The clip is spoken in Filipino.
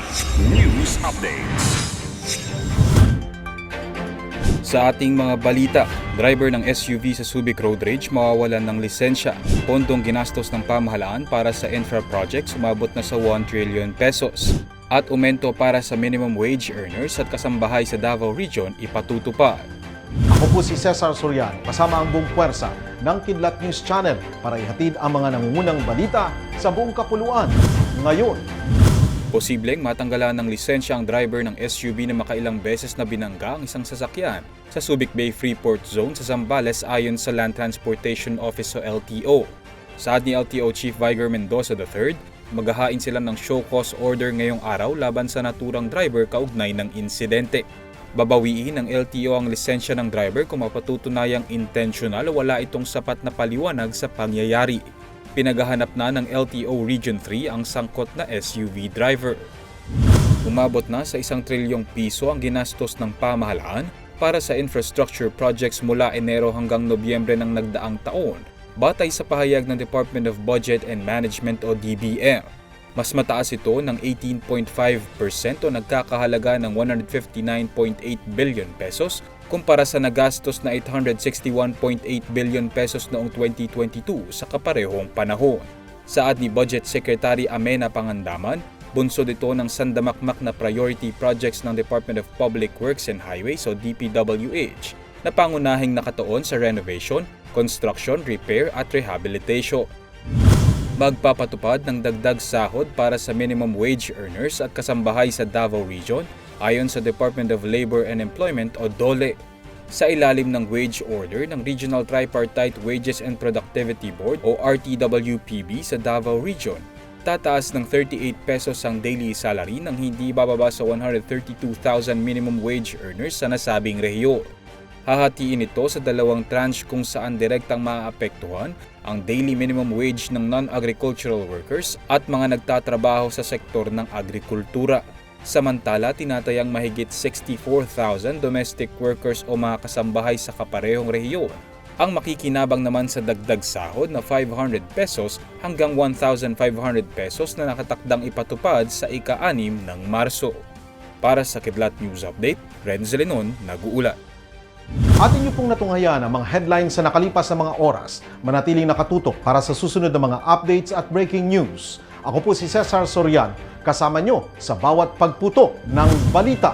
Kidlat News Updates. Sa ating mga balita, driver ng SUV sa Subic Road Rage mawawalan ng lisensya. Pondong ginastos ng pamahalaan para sa infra projects umabot na sa 1 trillion pesos. At aumento para sa minimum wage earners at kasambahay sa Davao Region ipatutupad. Ako po si Cesar Soriano, kasama ang buong puwersa ng Kidlat News Channel para ihatid ang mga nangungunang balita sa buong kapuluan. Ngayon, Posibleng matanggalan ng lisensya ang driver ng SUV na makailang beses na binangga ang isang sasakyan sa Subic Bay Freeport Zone sa Zambales ayon sa Land Transportation Office o LTO. Saad ni LTO Chief Viger Mendoza III, maghahain sila ng show cause order ngayong araw laban sa naturang driver kaugnay ng insidente. Babawiin ng LTO ang lisensya ng driver kung mapatutunayang intentional o wala itong sapat na paliwanag sa pangyayari. Pinaghahanap na ng LTO Region 3 ang sangkot na SUV driver. Umabot na sa 1 trilyong piso ang ginastos ng pamahalaan para sa infrastructure projects mula Enero hanggang Nobyembre ng nagdaang taon, batay sa pahayag ng Department of Budget and Management o DBM. Mas mataas ito ng 18.5% o nagkakahalaga ng 159.8 billion pesos kumpara sa nagastos na 861.8 billion pesos noong 2022 sa kaparehong panahon. Saad ni Budget Secretary Amena Pangandaman, bunsod ito ng sandamakmak na priority projects ng Department of Public Works and Highways o DPWH na pangunahing nakatuon sa renovation, construction, repair at rehabilitation. Magpapatupad ng dagdag sahod para sa minimum wage earners at kasambahay sa Davao Region ayon sa Department of Labor and Employment o DOLE. Sa ilalim ng wage order ng Regional Tripartite Wages and Productivity Board o RTWPB sa Davao Region, tataas ng 38 pesos ang daily salary nang hindi bababa sa 132,000 minimum wage earners sa nasabing rehiyon. Hahatiin ito sa dalawang tranche kung saan direktang maaapektuhan ang daily minimum wage ng non-agricultural workers at mga nagtatrabaho sa sektor ng agrikultura. Samantala, tinatayang mahigit 64,000 domestic workers o mga kasambahay sa kaparehong rehiyon ang makikinabang naman sa dagdag sahod na 500 pesos hanggang 1,500 pesos na nakatakdang ipatupad sa ika-6 ng Marso. Para sa Kidlat News Update, Renz Lenon, nag-uulat. atin niyo pong natunghayan ang mga headlines sa nakalipas na mga oras. Manatiling nakatutok para sa susunod na mga updates at breaking news. Ako po si Cesar Soriano, kasama nyo sa bawat pagputo ng balita.